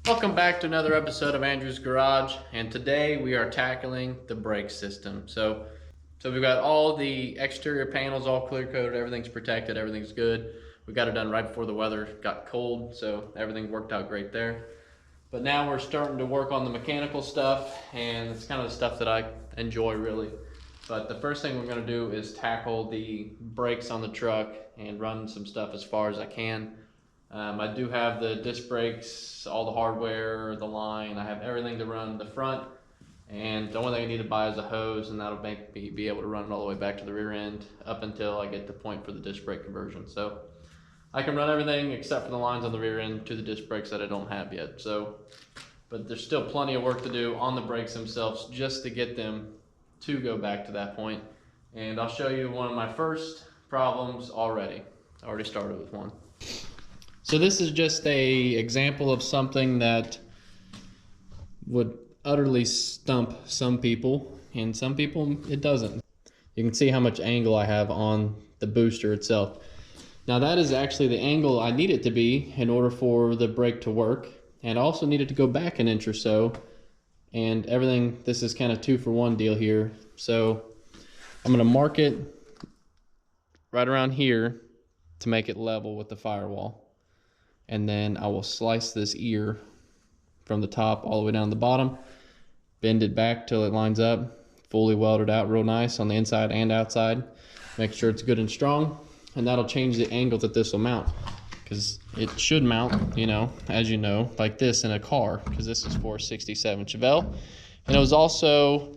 Welcome back to another episode of Andrew's Garage, and today we are tackling the brake system. So we've got all the exterior panels all clear coated, everything's protected, everything's good. We got it done right before the weather got cold, so everything worked out great there. But now we're starting to work on the mechanical stuff, and it's kind of the stuff that I enjoy really. But the first thing we're going to do is tackle the brakes on the truck and run some stuff as far as I can. I do have the disc brakes, all the hardware, the line. I have everything to run the front, and the only thing I need to buy is a hose, and that'll make me be able to run it all the way back to the rear end up until I get the point for the disc brake conversion. So I can run everything except for the lines on the rear end to the disc brakes that I don't have yet. But there's still plenty of work to do on the brakes themselves just to get them to go back to that point. And I'll show you one of my first problems already. I already started with one. So this is just a example of something that would utterly stump some people, and some people it doesn't. You can see how much angle I have on the booster itself. Now that is actually the angle I need it to be in order for the brake to work, and I also need it to go back an inch or so, and everything, this is kind of 2-for-1 deal here. So I'm going to mark it right around here to make it level with the firewall. And then I will slice this ear from the top all the way down to the bottom, bend it back till it lines up, fully welded out real nice on the inside and outside. Make sure it's good and strong, and that'll change the angle that this will mount, because it should mount, you know, as you know, like this in a car, because this is for 67 Chevelle. And it was also,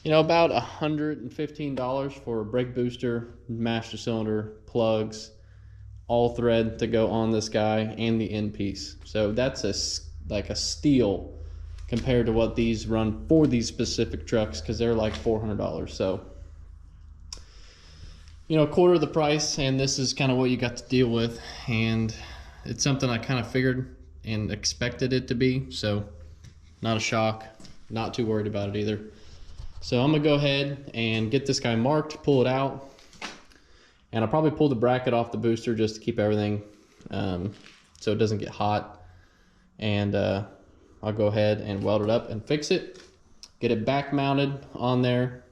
you know, about $115 for a brake booster, master cylinder, plugs, all thread to go on this guy, and the end piece. So that's like a steal compared to what these run for these specific trucks, because they're like $400. So, you know, a quarter of the price, and this is kind of what you got to deal with. And it's something I kind of figured and expected it to be, so not a shock, not too worried about it either. So I'm gonna go ahead and get this guy marked, pull it out, and I'll probably pull the bracket off the booster just to keep everything so it doesn't get hot. And I'll go ahead and weld it up and fix it, get it back mounted on there,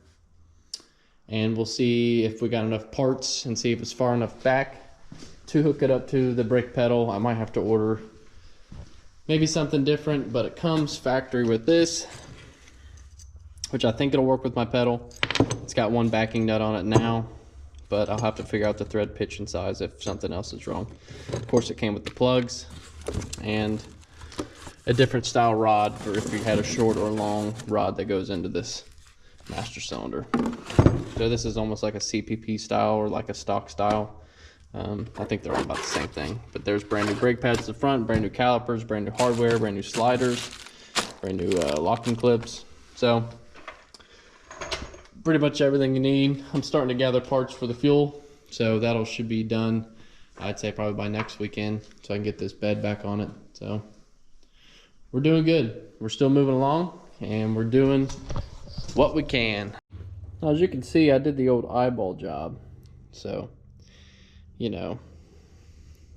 and we'll see if we got enough parts and see if it's far enough back to hook it up to the brake pedal. I might have to order maybe something different, but it comes factory with this, which I think it'll work with my pedal. It's got one backing nut on it now, but I'll have to figure out the thread pitch and size if something else is wrong. Of course, it came with the plugs and a different style rod for if you had a short or long rod that goes into this master cylinder. So this is almost like a CPP style or like a stock style. I think they're all about the same thing. But there's brand new brake pads to the front, brand new calipers, brand new hardware, brand new sliders, brand new locking clips. So pretty much everything you need. I'm starting to gather parts for the fuel, so that'll should be done, I'd say probably by next weekend, so I can get this bed back on it. So we're doing good. We're still moving along, and we're doing what we can. Now, as you can see, I did the old eyeball job, so you know,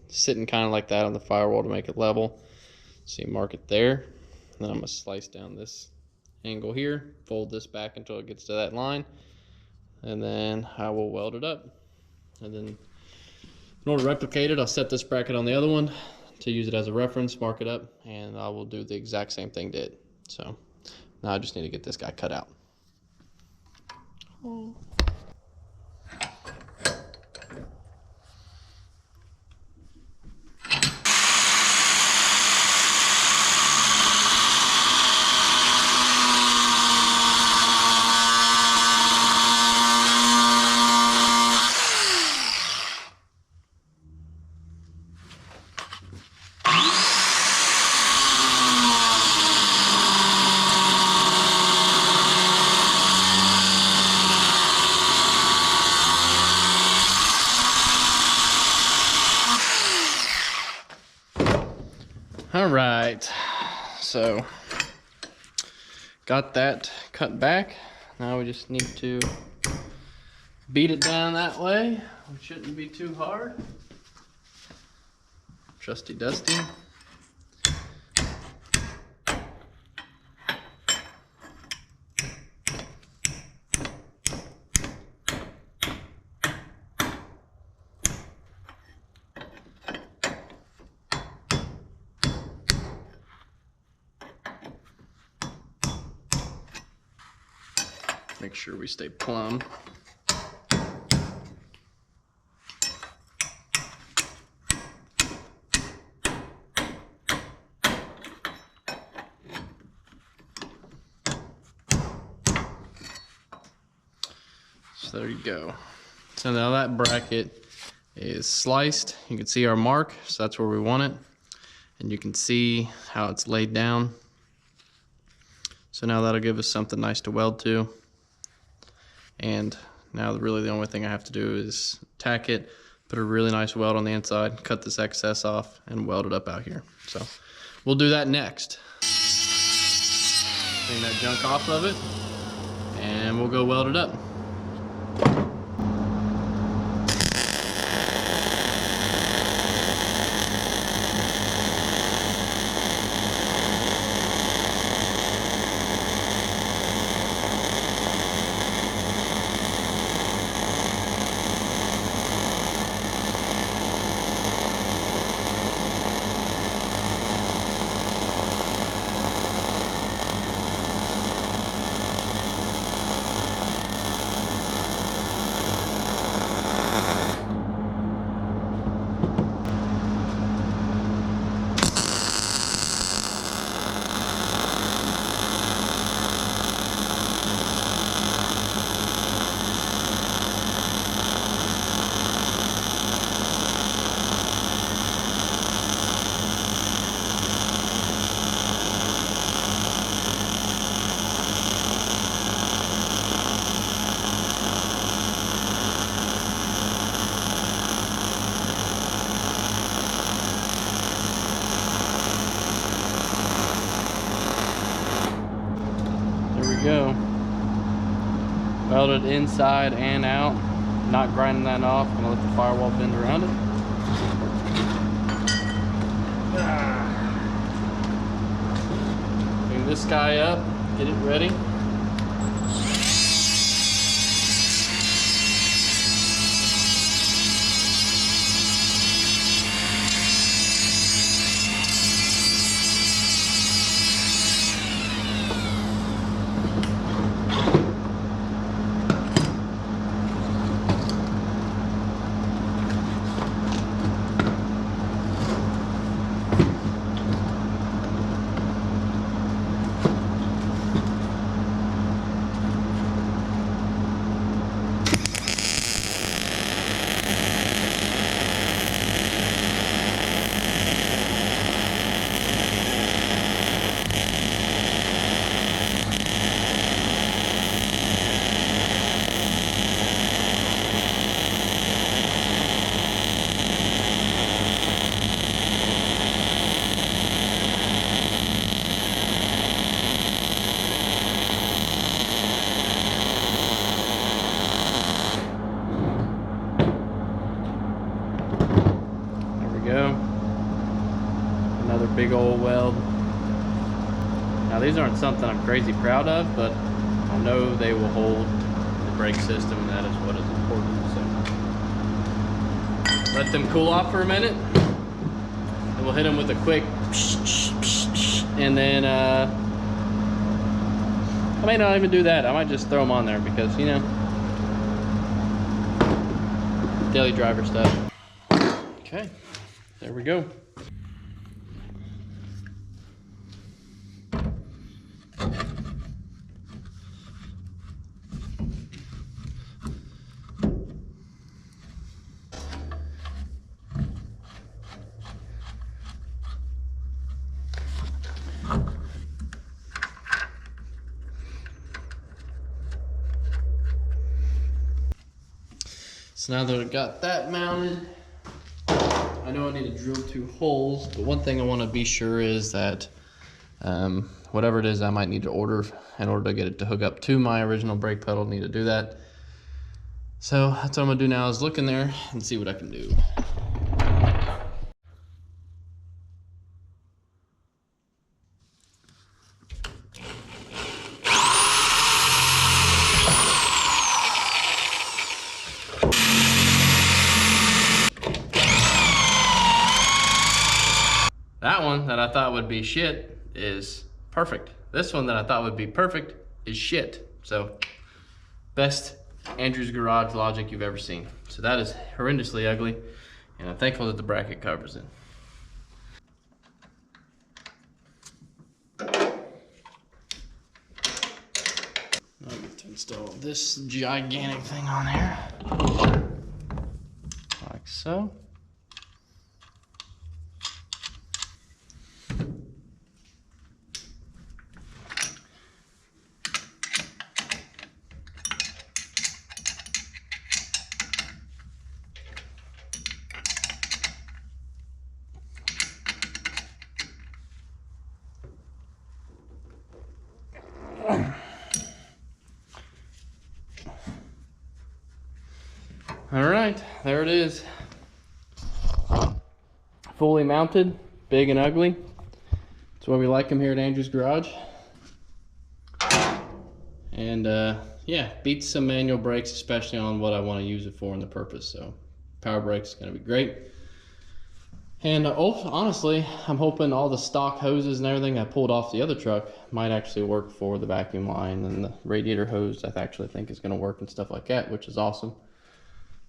sitting kind of like that on the firewall to make it level. So you mark it there, and then I'm gonna slice down this angle here, fold this back until it gets to that line, and then I will weld it up. And then in order to replicate it, I'll set this bracket on the other one to use it as a reference, mark it up, and I will do the exact same thing to it. So now I just need to get this guy cut out. Oh. All right, so got that cut back. Now we just need to beat it down that way. It shouldn't be too hard. Trusty Dusty. Make sure we stay plumb. So there you go. So now that bracket is sliced. You can see our mark, so that's where we want it. And you can see how it's laid down. So now that'll give us something nice to weld to. And now really the only thing I have to do is tack it, put a really nice weld on the inside, cut this excess off, and weld it up out here. So we'll do that next. Clean that junk off of it, and we'll go weld it up. Go. Welded inside and out, not grinding that off. I'm gonna let the firewall bend around it. Clean this guy up, get it ready. Another big old weld. Now these aren't something I'm crazy proud of, but I know they will hold the brake system, and that is what is important. So let them cool off for a minute, and we'll hit them with a quick and then I may not even do that. I might just throw them on there because, you know, daily driver stuff. Okay, there we go. So now that I've got that mounted, I know I need to drill 2 holes, but one thing I want to be sure is that whatever it is I might need to order in order to get it to hook up to my original brake pedal, need to do that. So that's what I'm gonna do now, is look in there and see what I can do. That one that I thought would be shit is perfect. This one that I thought would be perfect is shit. So best Andrew's Garage logic you've ever seen. So that is horrendously ugly, and I'm thankful that the bracket covers it. I'll get to install this gigantic thing on here, like so. All right, there it is. Fully mounted, big and ugly. That's why we like them here at Andrew's Garage. And yeah, beats some manual brakes, especially on what I want to use it for and the purpose. So power brakes is going to be great. And honestly, I'm hoping all the stock hoses and everything I pulled off the other truck might actually work for the vacuum line, and the radiator hose I actually think is going to work and stuff like that, which is awesome.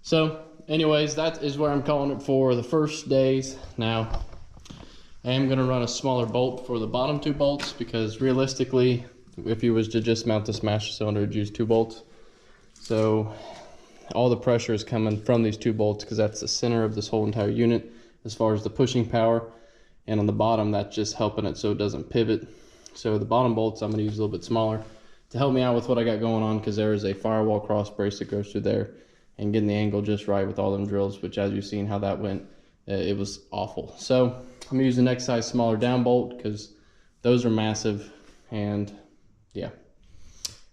So anyways, that is where I'm calling it for the first days. Now, I am going to run a smaller bolt for the bottom 2 bolts, because realistically, if you was to just mount this master cylinder, you'd use 2 bolts. So all the pressure is coming from these 2 bolts, because that's the center of this whole entire unit as far as the pushing power. And on the bottom, that's just helping it so it doesn't pivot. So the bottom bolts I'm going to use a little bit smaller to help me out with what I got going on, because there is a firewall cross brace that goes through there, and getting the angle just right with all them drills, which as you've seen how that went, it was awful. So I'm gonna use the next size smaller down bolt, because those are massive, and yeah,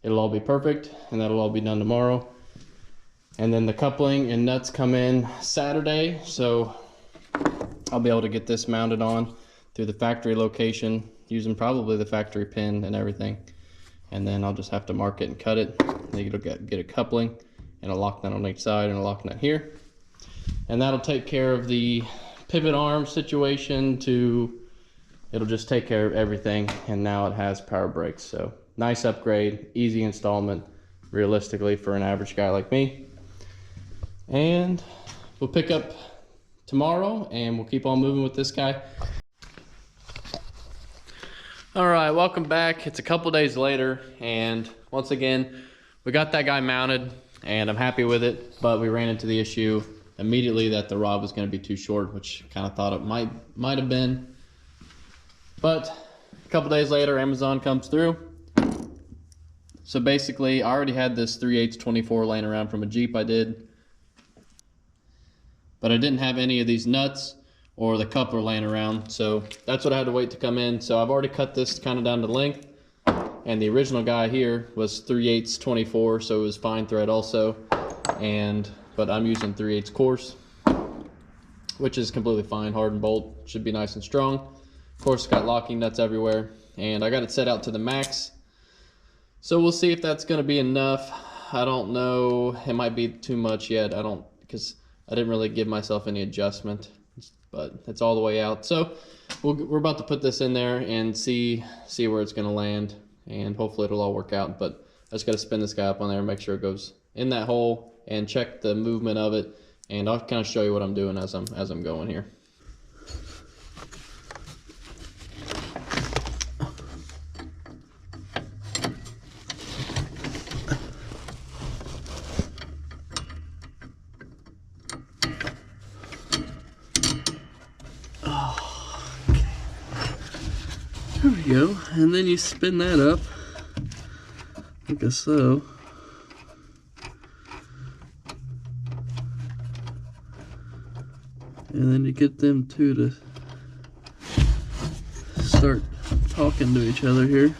it'll all be perfect, and that'll all be done tomorrow. And then the coupling and nuts come in Saturday, so I'll be able to get this mounted on through the factory location, using probably the factory pin and everything. And then I'll just have to mark it and cut it. Then you'll get a coupling and a lock nut on each side and a lock nut here. And that'll take care of the pivot arm situation it'll just take care of everything. And now it has power brakes. So nice upgrade, easy installment, realistically for an average guy like me. And we'll pick up tomorrow and we'll keep on moving with this guy. All right, welcome back. It's a couple days later, and once again, we got that guy mounted, and I'm happy with it, but we ran into the issue immediately that the rod was going to be too short, which kind of thought it might have been. But a couple days later, Amazon comes through. So basically, I already had this 3/8 24 laying around from a Jeep I did, but I didn't have any of these nuts or the coupler laying around, so that's what I had to wait to come in. So I've already cut this kind of down to length. And the original guy here was 3/8 24, so it was fine thread also. But I'm using 3/8 coarse, which is completely fine. Hardened bolt, should be nice and strong. Of course, it's got locking nuts everywhere, and I got it set out to the max. So we'll see if that's going to be enough. I don't know. It might be too much yet. Because I didn't really give myself any adjustment, but it's all the way out. So we're about to put this in there and see where it's going to land. And hopefully it'll all work out, but I just got to spin this guy up on there and make sure it goes in that hole and check the movement of it, and I'll kind of show you what I'm doing as I'm going here. There we go, and then you spin that up, like so. And then you get them two to start talking to each other here,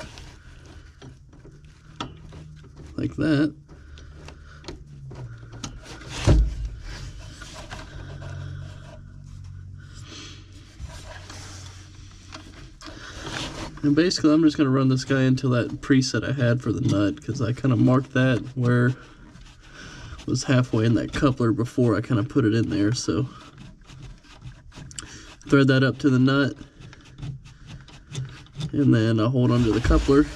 like that. And basically I'm just going to run this guy into that preset I had for the nut, because I kind of marked that where it was halfway in that coupler before I kind of put it in there. So thread that up to the nut, and then I'll hold onto the coupler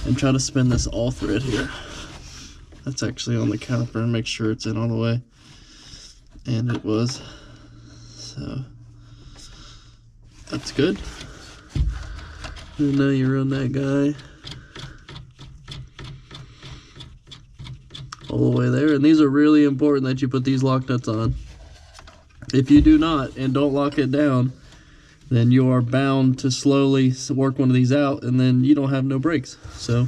and try to spin this all thread here. That's actually on the caliper and make sure it's in all the way. And it was. So that's good. And now you run that guy all the way there. And these are really important that you put these lock nuts on. If you do not and don't lock it down, then you are bound to slowly work one of these out, and then you don't have no brakes. So,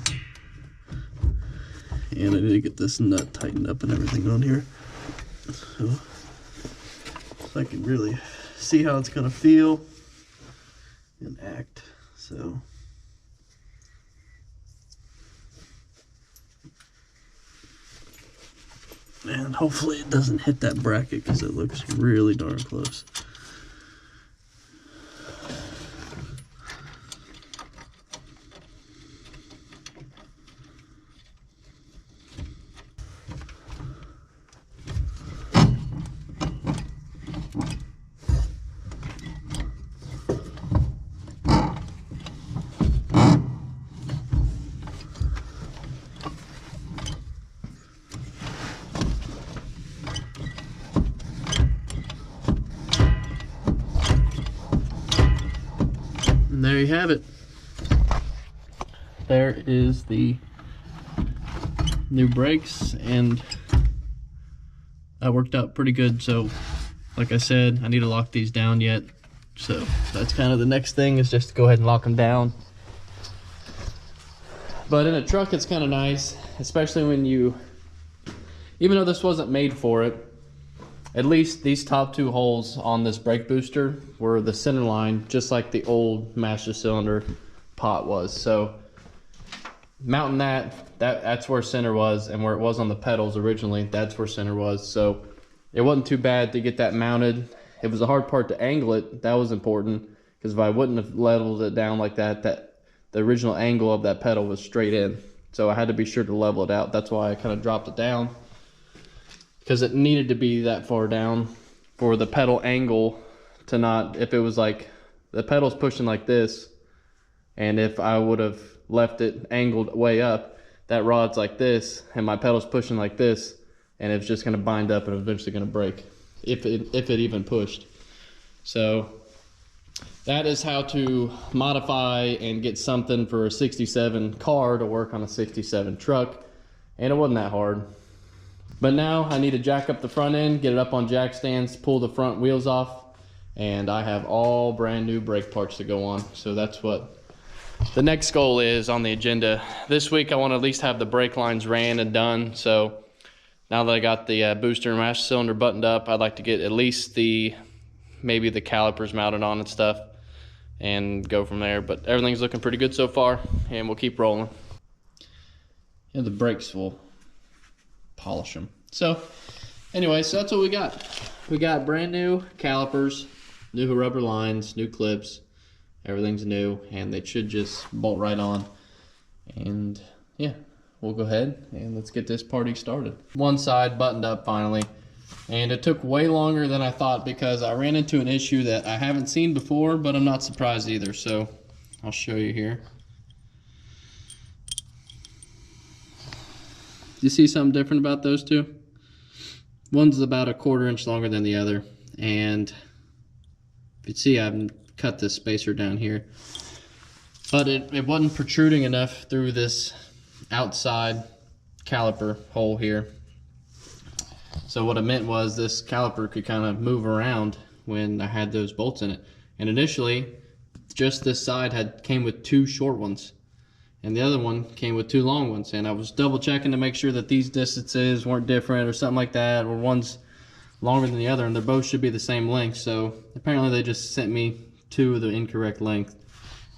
and I need to get this nut tightened up and everything on here, so I can really see how it's gonna feel and act. So, and hopefully it doesn't hit that bracket because it looks really darn close. And there you have it. There is the new brakes, and that worked out pretty good. So like I said, I need to lock these down yet. So that's kind of the next thing, is just to go ahead and lock them down. But in a truck, it's kind of nice, especially when you, even though this wasn't made for it, at least these top two holes on this brake booster were the center line, just like the old master cylinder pot was. So mounting that's where center was, and where it was on the pedals originally, that's where center was. So it wasn't too bad to get that mounted. It was a hard part to angle it. That was important, because if I wouldn't have leveled it down like that, the original angle of that pedal was straight in. So I had to be sure to level it out. That's why I kind of dropped it down, because it needed to be that far down for the pedal angle to not, if it was like the pedal's pushing like this, and if I would have left it angled way up, that rod's like this, and my pedal's pushing like this, and it's just gonna bind up and eventually gonna break, if it even pushed. So that is how to modify and get something for a 67 car to work on a 67 truck, and it wasn't that hard. But now I need to jack up the front end, get it up on jack stands, pull the front wheels off, and I have all brand new brake parts to go on. So that's what the next goal is on the agenda. This week I want to at least have the brake lines ran and done. So now that I got the booster and master cylinder buttoned up, I'd like to get at least maybe the calipers mounted on and stuff, and go from there. But everything's looking pretty good so far, and we'll keep rolling. Yeah, the brakes will polish them. So anyway, so that's what we got. We got brand new calipers, new rubber lines, new clips, everything's new, and they should just bolt right on. And yeah, we'll go ahead and let's get this party started. One side buttoned up finally, and it took way longer than I thought, because I ran into an issue that I haven't seen before, but I'm not surprised either. So I'll show you here. You see something different about those two? One's about a 1/4 inch longer than the other, and if you see, I've cut this spacer down here, but it wasn't protruding enough through this outside caliper hole here. So what it meant was this caliper could kind of move around when I had those bolts in it. And initially, just this side came with 2 short ones, and the other one came with 2 long ones. And I was double checking to make sure that these distances weren't different or something like that, or one's longer than the other, and they both should be the same length. So apparently they just sent me 2 of the incorrect length,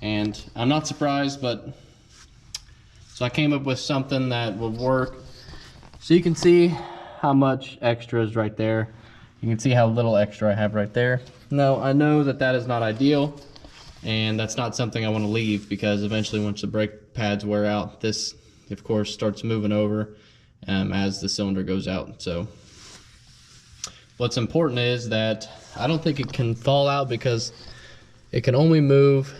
and I'm not surprised. But so I came up with something that would work. So you can see how much extra is right there. You can see how little extra I have right there. Now I know that that is not ideal, and that's not something I want to leave, because eventually once the brake pads wear out, this of course starts moving over as the cylinder goes out. So what's important is that I don't think it can fall out, because it can only move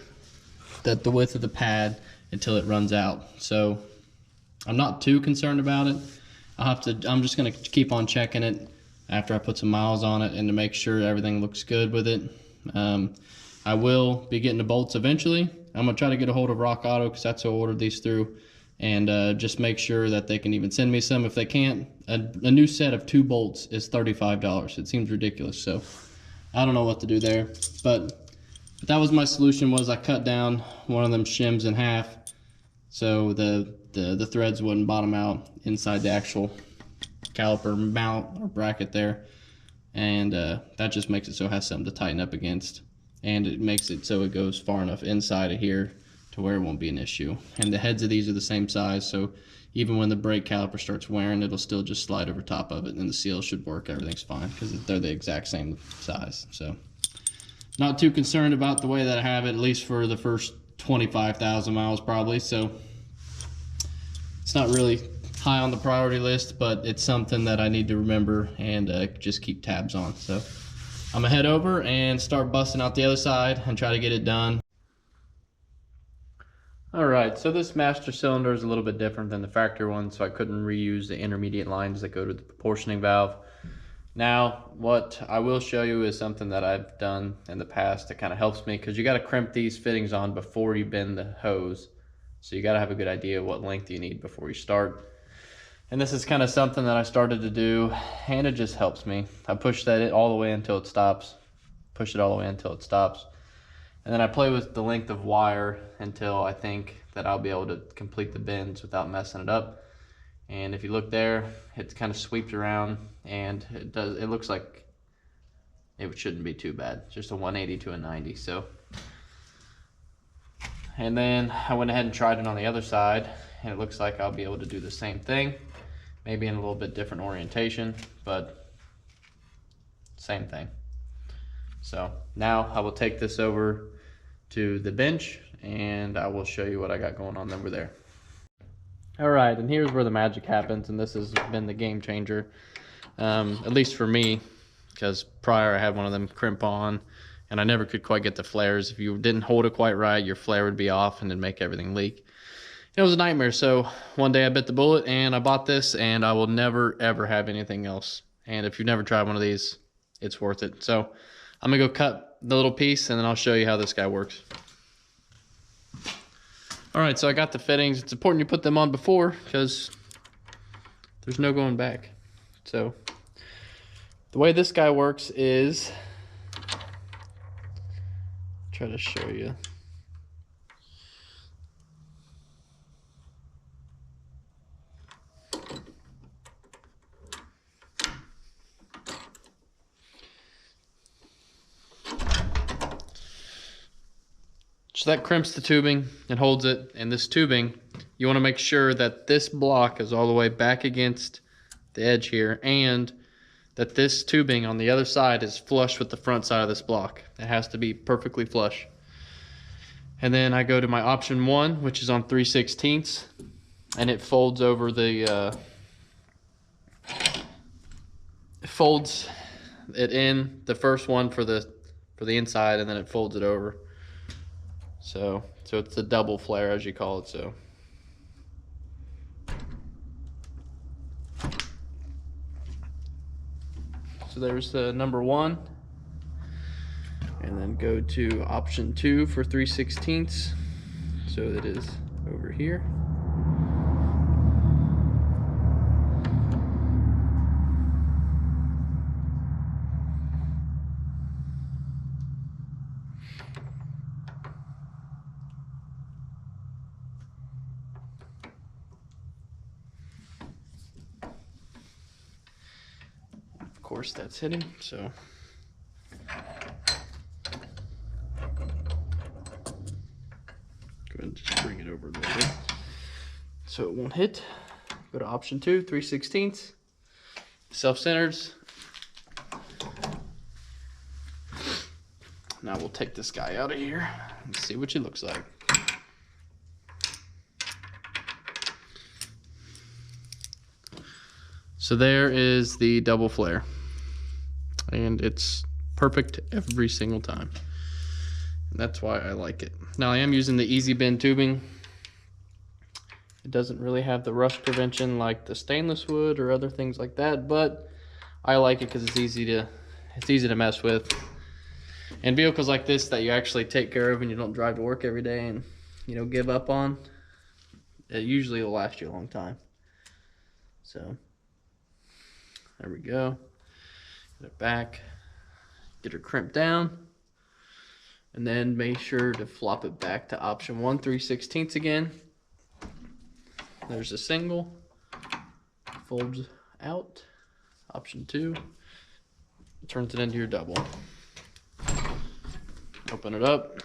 the width of the pad until it runs out. So I'm not too concerned about it, I'm just gonna keep on checking it after I put some miles on it and to make sure everything looks good with it. I will be getting the bolts eventually. I'm gonna try to get a hold of Rock Auto because that's who I ordered these through, and just make sure that they can even send me some. If they can't, a new set of 2 bolts is $35. It seems ridiculous, so I don't know what to do there. But that was my solution. Was I cut down one of them shims in half so the threads wouldn't bottom out inside the actual caliper mount or bracket there, and that just makes it so it has something to tighten up against, and it makes it so it goes far enough inside of here to where it won't be an issue. And the heads of these are the same size, so even when the brake caliper starts wearing, it'll still just slide over top of it, and the seal should work. Everything's fine because they're the exact same size. So not too concerned about the way that I have it, at least for the first 25,000 miles probably. So it's not really high on the priority list, but it's something that I need to remember and just keep tabs on. So I'm gonna head over and start busting out the other side and try to get it done. Alright, so this master cylinder is a little bit different than the factory one, so I couldn't reuse the intermediate lines that go to the proportioning valve. Now, what I will show you is something that I've done in the past that kind of helps me, because you got to crimp these fittings on before you bend the hose. So you got to have a good idea of what length you need before you start. And this is kind of something that I started to do, and it just helps me. I push that all the way until it stops. Push it all the way until it stops. And then I play with the length of wire until I think that I'll be able to complete the bends without messing it up. And if you look there, it's kind of sweeps around, and it looks like it shouldn't be too bad. It's just a 180 to a 90. So, and then I went ahead and tried it on the other side, and it looks like I'll be able to do the same thing, maybe in a little bit different orientation, but same thing. So now I will take this over to the bench, and I will show you what I got going on over there. All right, and here's where the magic happens, and this has been the game changer, at least for me, because prior I had one of them crimp on, and I never could quite get the flares. If you didn't hold it quite right, your flare would be off, and it'd make everything leak. It was a nightmare. So one day I bit the bullet, and I bought this, and I will never, ever have anything else. And if you've never tried one of these, it's worth it. So I'm gonna go cut the little piece, and then I'll show you how this guy works. All right, so I got the fittings. It's important you put them on before, because there's no going back. So the way this guy works is, try to show you. So that crimps the tubing and holds it, and this tubing, you want to make sure that this block is all the way back against the edge here, and that this tubing on the other side is flush with the front side of this block. It has to be perfectly flush. And then I go to my option 1, which is on 3/16, and it folds over the it folds it in the first one for the inside, and then it folds it over. So it's a double flare, as you call it. So there's the number 1, and then go to option 2 for 3/16. So that is over here. Of course that's hitting, so go ahead and just bring it over a little bit so it won't hit. Go to option 2, 3/16, self-centered. Now we'll take this guy out of here and see what he looks like. So there is the double flare, and it's perfect every single time. And that's why I like it. Now I am using the Easy Bend tubing. It doesn't really have the rust prevention like the stainless wood or other things like that, but I like it because it's easy to mess with. And vehicles like this that you actually take care of and you don't drive to work every day and give up on, it usually will last you a long time. So there we go. Get it back, get her crimped down, and then make sure to flop it back to option 1 3/16 again. There's a single, folds out. Option 2 turns it into your double. Open it up.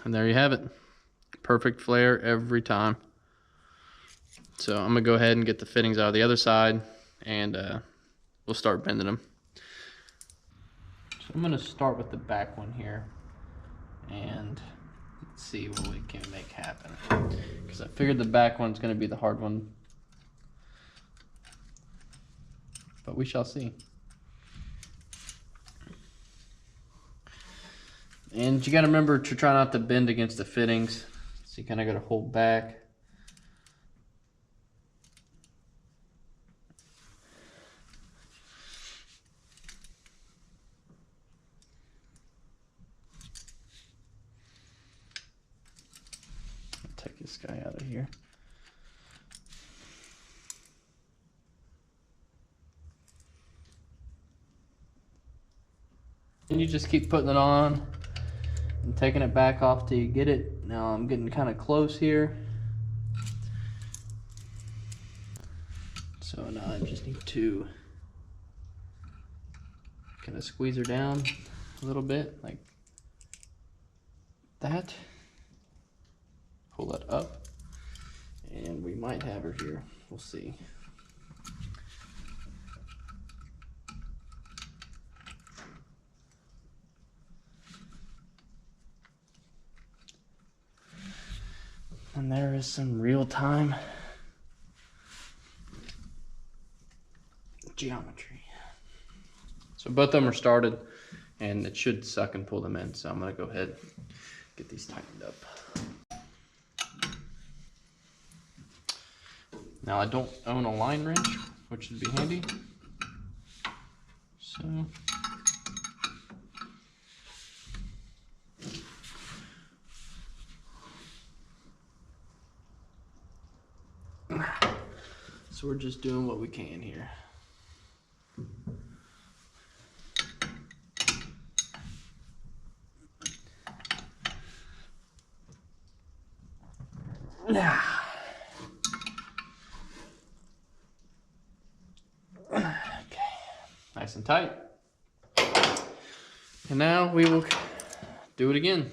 And there you have it. Perfect flare every time. So I'm gonna go ahead and get the fittings out of the other side, and we'll start bending them. So I'm gonna start with the back one here, and let's see what we can make happen. Because I figured the back one's gonna be the hard one, but we shall see. And you gotta remember to try not to bend against the fittings. So you kinda gotta hold back. Take this guy out of here. And you just keep putting it on and taking it back off till you get it. Now I'm getting kind of close here. So now I just need to kind of squeeze her down a little bit like that. Pull that up, and we might have her here. We'll see. And there is some real-time geometry. So both of them are started, and it should suck and pull them in. So I'm gonna go ahead and get these tightened up. Now I don't own a line wrench, which would be handy. So we're just doing what we can here. Okay, nice and tight. And now we will do it again.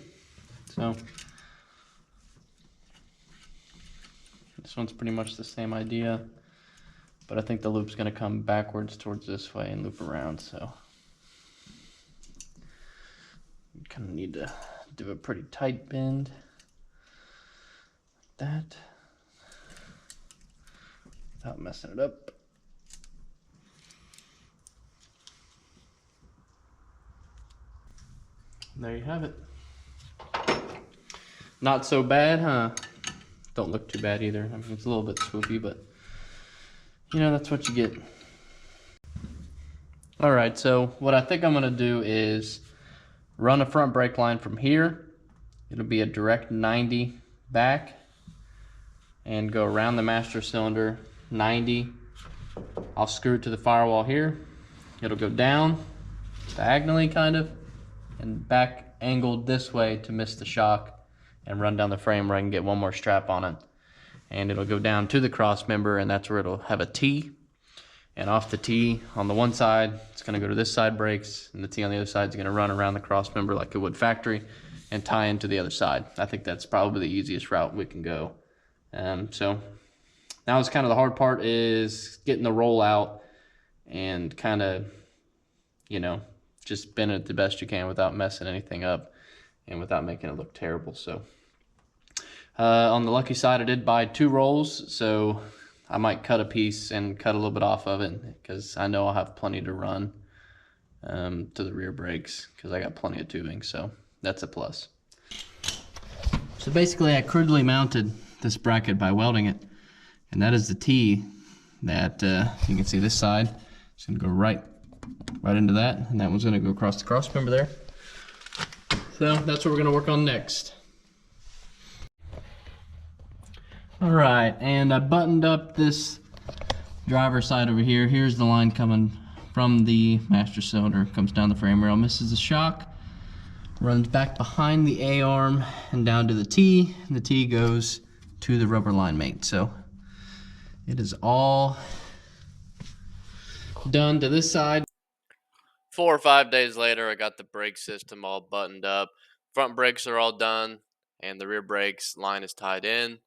So this one's pretty much the same idea, but I think the loop's gonna come backwards towards this way and loop around, so you kind of need to do a pretty tight bend like that without messing it up. And there you have it. Not so bad, huh? Don't look too bad either. I mean, it's a little bit swoopy, but that's what you get. All right, so what I think I'm gonna do is run a front brake line from here. It'll be a direct 90 back and go around the master cylinder 90. I'll screw it to the firewall here. It'll go down diagonally kind of and back angled this way to miss the shock and run down the frame where I can get one more strap on it. And it'll go down to the cross member, and that's where it'll have a T. And off the T on the one side, it's gonna go to this side brakes, and the T on the other side is gonna run around the cross member like it would factory and tie into the other side. I think that's probably the easiest route we can go. So now it's kind of the hard part is getting the roll out and kind of, just bend it the best you can without messing anything up and without making it look terrible. So on the lucky side, I did buy 2 rolls, so I might cut a piece and cut a little bit off of it because I know I'll have plenty to run to the rear brakes because I got plenty of tubing. So that's a plus. So basically I crudely mounted this bracket by welding it, and that is the T that you can see this side. It's gonna go right into that, and that one's gonna go across the cross member there. So that's what we're gonna work on next. All right, and I buttoned up this driver's side over here. Here's the line coming from the master cylinder, comes down the frame rail, misses the shock, runs back behind the A-arm and down to the T, and the T goes to the rubber line mate. So it is all done to this side. 4 or 5 days later, I got the brake system all buttoned up. Front brakes are all done, and the rear brakes line is tied in.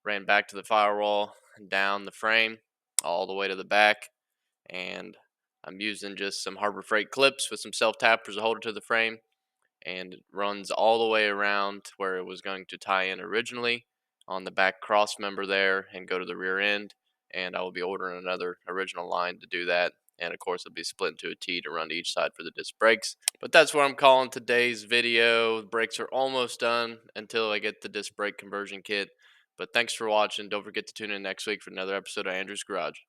Ran back to the firewall and down the frame all the way to the back, and I'm using just some Harbor Freight clips with some self-tappers to hold it to the frame, and it runs all the way around where it was going to tie in originally on the back cross member there and go to the rear end. And I will be ordering another original line to do that, and of course it'll be split into a T to run to each side for the disc brakes. But that's what I'm calling today's video. The brakes are almost done until I get the disc brake conversion kit. But thanks for watching. Don't forget to tune in next week for another episode of Andrew's Garage.